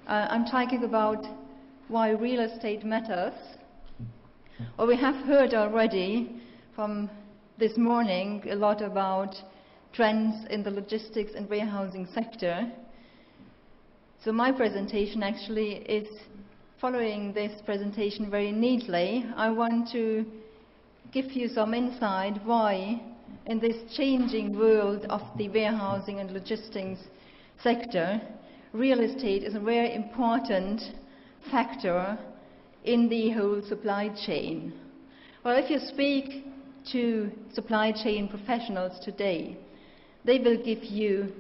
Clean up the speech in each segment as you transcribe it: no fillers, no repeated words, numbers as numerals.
I'm talking about why real estate matters. Well, we have heard already from this morning a lot about trends in the logistics and warehousing sector. So my presentation actually is following this presentation very neatly. I want to give you some insight why in this changing world of the warehousing and logistics sector, real estate is a very important factor in the whole supply chain. Well, if you speak to supply chain professionals today, they will give you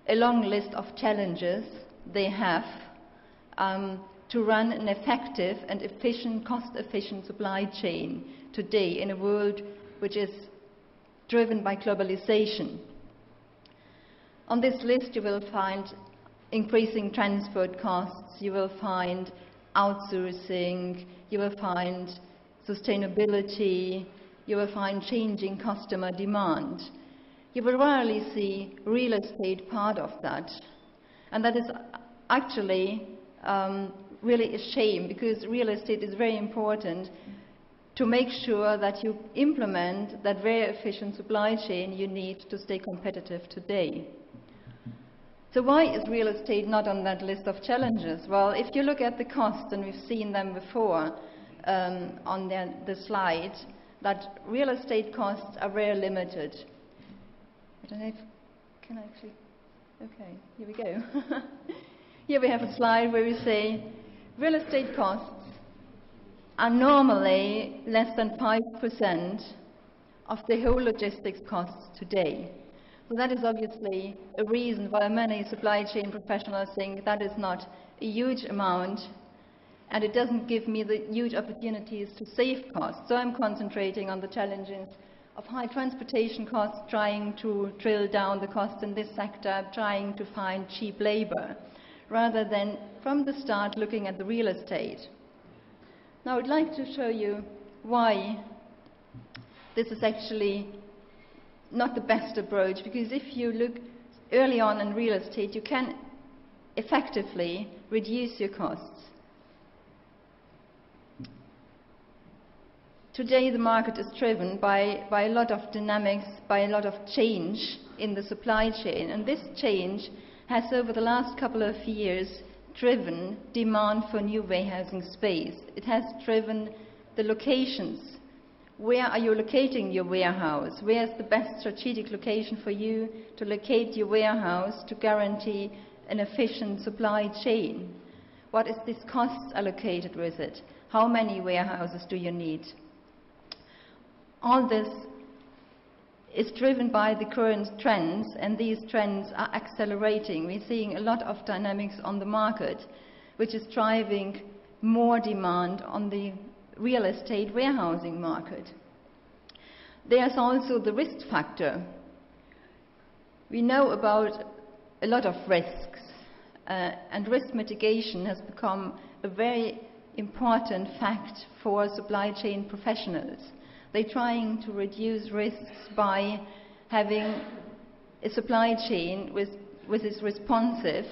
a long list of challenges they have to run an effective and efficient, cost-efficient supply chain today in a world which is driven by globalization. On this list you will find increasing transport costs, you will find outsourcing, you will find sustainability, you will find changing customer demand. You will rarely see real estate part of that. And that is actually really a shame, because real estate is very important to make sure that you implement that very efficient supply chain you need to stay competitive today. So why is real estate not on that list of challenges? Well, if you look at the costs, and we've seen them before on the slide, that real estate costs are very limited. I don't know if, can I actually, okay, here we go. Here we have a slide where we say real estate costs are normally less than 5% of the whole logistics costs today. So that is obviously a reason why many supply chain professionals think that is not a huge amount, and it doesn't give me the huge opportunities to save costs. So I'm concentrating on the challenges of high transportation costs, trying to drill down the costs in this sector, trying to find cheap labor, rather than from the start looking at the real estate. Now I'd like to show you why this is actually not the best approach, because if you look early on in real estate, you can effectively reduce your costs. Today the market is driven by a lot of dynamics, by a lot of change in the supply chain, and this change has over the last couple of years driven demand for new warehousing space. It has driven the locations. Where are you locating your warehouse? Where is the best strategic location for you to locate your warehouse to guarantee an efficient supply chain? What is this costs allocated with it? How many warehouses do you need? All this is driven by the current trends, and these trends are accelerating. We're seeing a lot of dynamics on the market, which is driving more demand on the real estate warehousing market. There's also the risk factor. We know about a lot of risks, and risk mitigation has become a very important fact for supply chain professionals. They're trying to reduce risks by having a supply chain which is responsive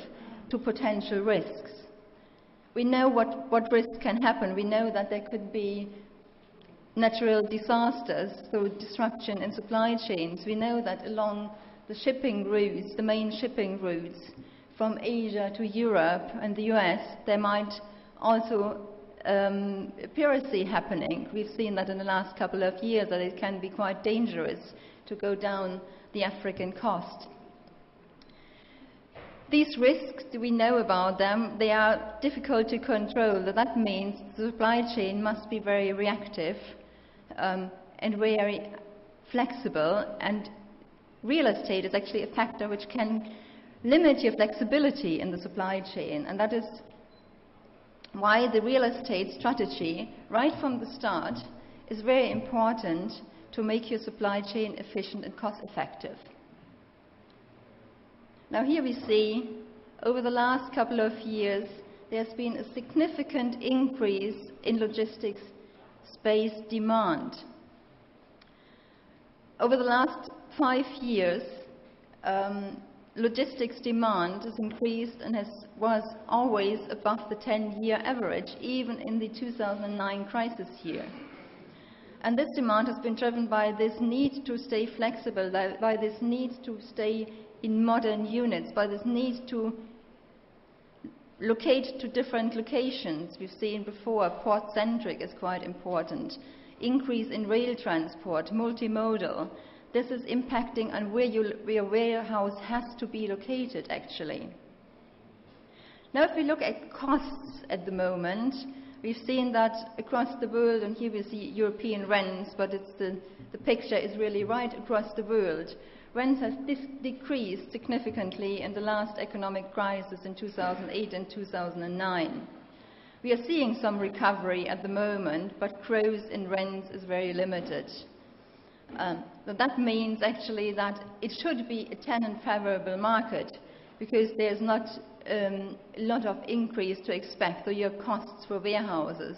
to potential risks. We know what risks can happen. We know that there could be natural disasters, so disruption in supply chains. We know that along the shipping routes, the main shipping routes from Asia to Europe and the US, there might also piracy happening. We've seen that in the last couple of years, that it can be quite dangerous to go down the African coast. These risks, we know about them, they are difficult to control. That means the supply chain must be very reactive and very flexible, and real estate is actually a factor which can limit your flexibility in the supply chain, and that is why the real estate strategy, right from the start, is very important to make your supply chain efficient and cost effective. Now here we see, over the last couple of years, there's been a significant increase in logistics space demand. Over the last 5 years, logistics demand has increased and was always above the 10-year average, even in the 2009 crisis year. And this demand has been driven by this need to stay flexible, by this need to stay in modern units, by this need to locate to different locations. We've seen before, port-centric is quite important. Increase in rail transport, multimodal. This is impacting on where your warehouse has to be located, actually. Now, if we look at costs at the moment, we've seen that across the world, and here we see European rents, but the picture is really right across the world. Rents have decreased significantly in the last economic crisis in 2008 and 2009. We are seeing some recovery at the moment, but growth in rents is very limited. That means actually that it should be a tenant-favorable market, because there's not a lot of increase to expect, so your costs for warehouses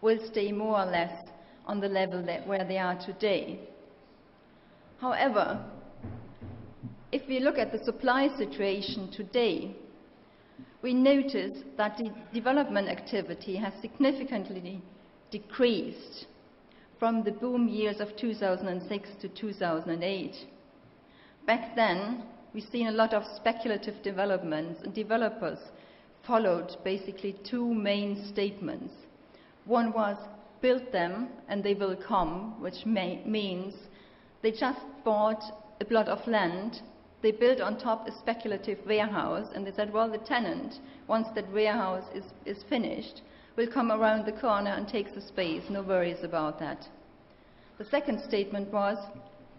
will stay more or less on the level where they are today. However, if we look at the supply situation today, we notice that the development activity has significantly decreased from the boom years of 2006 to 2008. Back then, we've seen a lot of speculative developments, and developers followed basically two main statements. One was, build them and they will come, which means they just bought a plot of land, they built on top a speculative warehouse, and they said, well, the tenant, once that warehouse is finished, will come around the corner and take the space, no worries about that. The second statement was,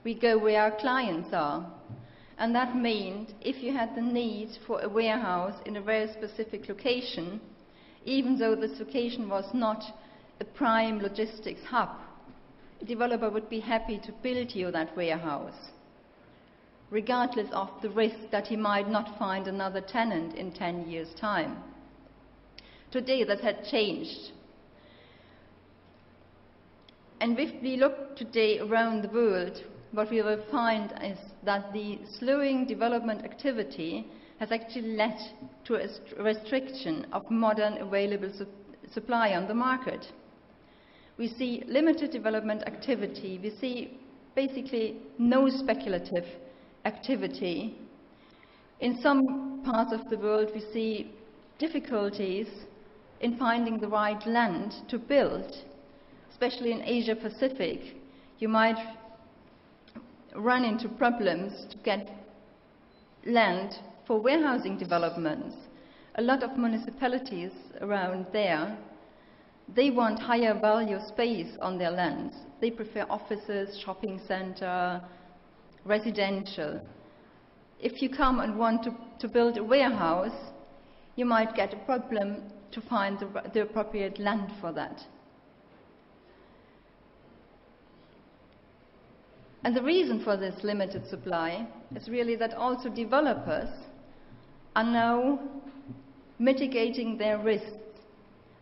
we go where our clients are. And that meant if you had the need for a warehouse in a very specific location, even though this location was not a prime logistics hub, a developer would be happy to build you that warehouse, regardless of the risk that he might not find another tenant in 10 years' time. Today that had changed. And if we look today around the world, what we will find is that the slowing development activity has actually led to a restriction of modern available supply on the market. We see limited development activity. We see basically no speculative activity. In some parts of the world, we see difficulties in finding the right land to build, especially in Asia Pacific. You might run into problems to get land for warehousing developments. A lot of municipalities around there, they want higher value space on their lands. They prefer offices, shopping center, residential. If you come and want to build a warehouse, you might get a problem to find the appropriate land for that. And the reason for this limited supply is really that also developers are now mitigating their risks.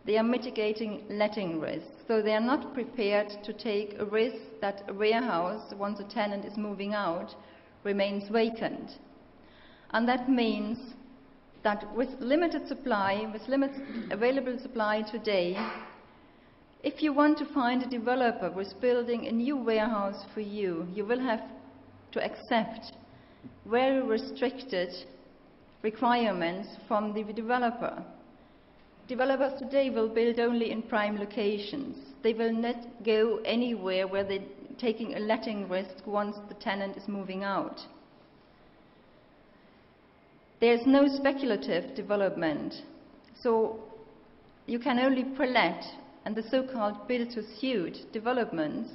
They are mitigating letting risks. So they are not prepared to take a risk that a warehouse, once a tenant is moving out, remains vacant. And that means that with limited supply, with limited available supply today, if you want to find a developer who is building a new warehouse for you, you will have to accept very restricted requirements from the developer. Developers today will build only in prime locations. They will not go anywhere where they're taking a letting risk once the tenant is moving out. There's no speculative development, so you can only pre-let. And the so-called build-to-suit developments,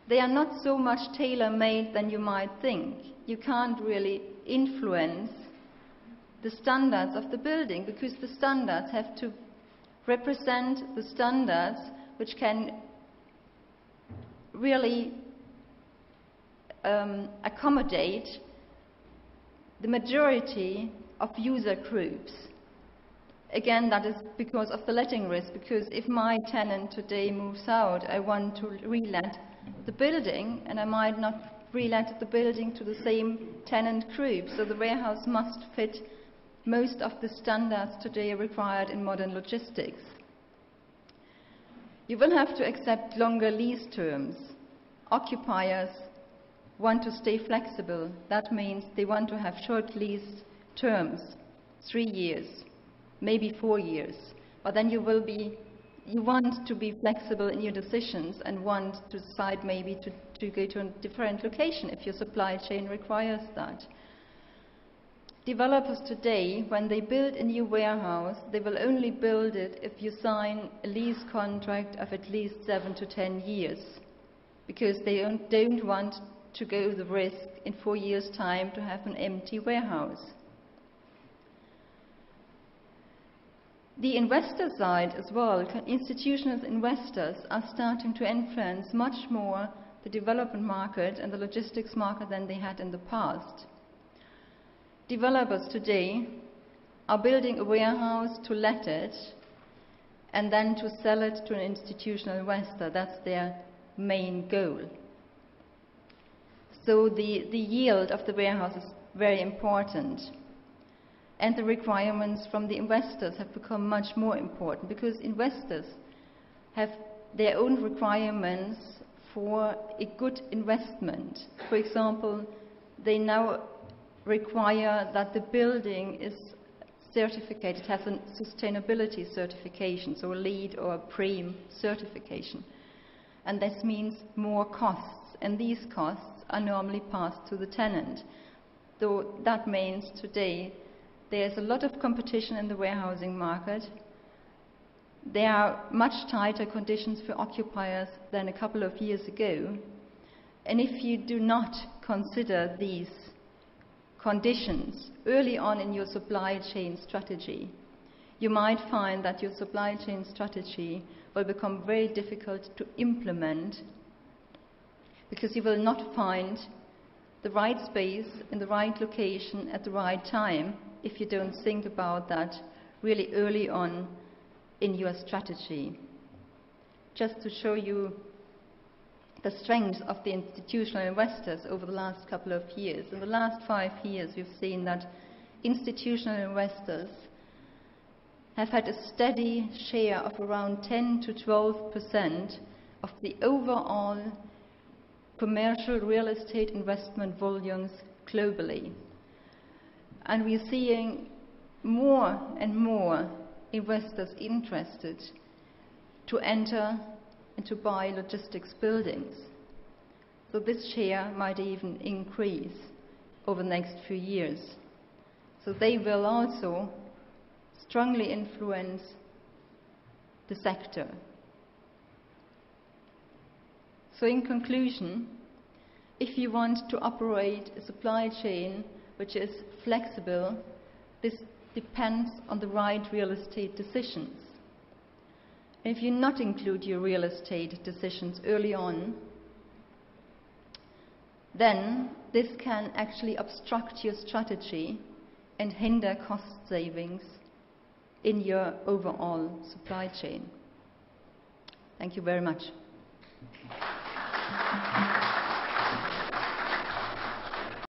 they are not so much tailor-made than you might think. You can't really influence the standards of the building, because the standards have to represent the standards which can really accommodate the majority of user groups. Again, that is because of the letting risk, because if my tenant today moves out, I want to re-let the building, and I might not re-let the building to the same tenant group. So the warehouse must fit most of the standards today required in modern logistics. You will have to accept longer lease terms. Occupiers want to stay flexible. That means they want to have short lease terms, 3 years, maybe 4 years. But then you want to be flexible in your decisions and want to decide maybe to go to a different location if your supply chain requires that. Developers today, when they build a new warehouse, they will only build it if you sign a lease contract of at least 7 to 10 years, because they don't want to go the risk in 4 years' time to have an empty warehouse. The investor side as well, institutional investors are starting to influence much more the development market and the logistics market than they had in the past. Developers today are building a warehouse to let it and then to sell it to an institutional investor. That's their main goal. So the yield of the warehouse is very important. And the requirements from the investors have become much more important, because investors have their own requirements for a good investment. For example, they now require that the building is certificated, has a sustainability certification, so a LEED or a BREEAM certification. And this means more costs, and these costs are normally passed to the tenant. Though that means today there's a lot of competition in the warehousing market. There are much tighter conditions for occupiers than a couple of years ago. And if you do not consider these conditions early on in your supply chain strategy, you might find that your supply chain strategy will become very difficult to implement, because you will not find the right space in the right location at the right time if you don't think about that really early on in your strategy. Just to show you the strength of the institutional investors over the last couple of years. In the last 5 years, we've seen that institutional investors have had a steady share of around 10 to 12% of the overall commercial real estate investment volumes globally. And we're seeing more and more investors interested to enter and to buy logistics buildings. So this share might even increase over the next few years. So they will also strongly influence the sector. So in conclusion, if you want to operate a supply chain which is flexible, this depends on the right real estate decisions. And if you not include your real estate decisions early on, then this can actually obstruct your strategy and hinder cost savings in your overall supply chain. Thank you very much.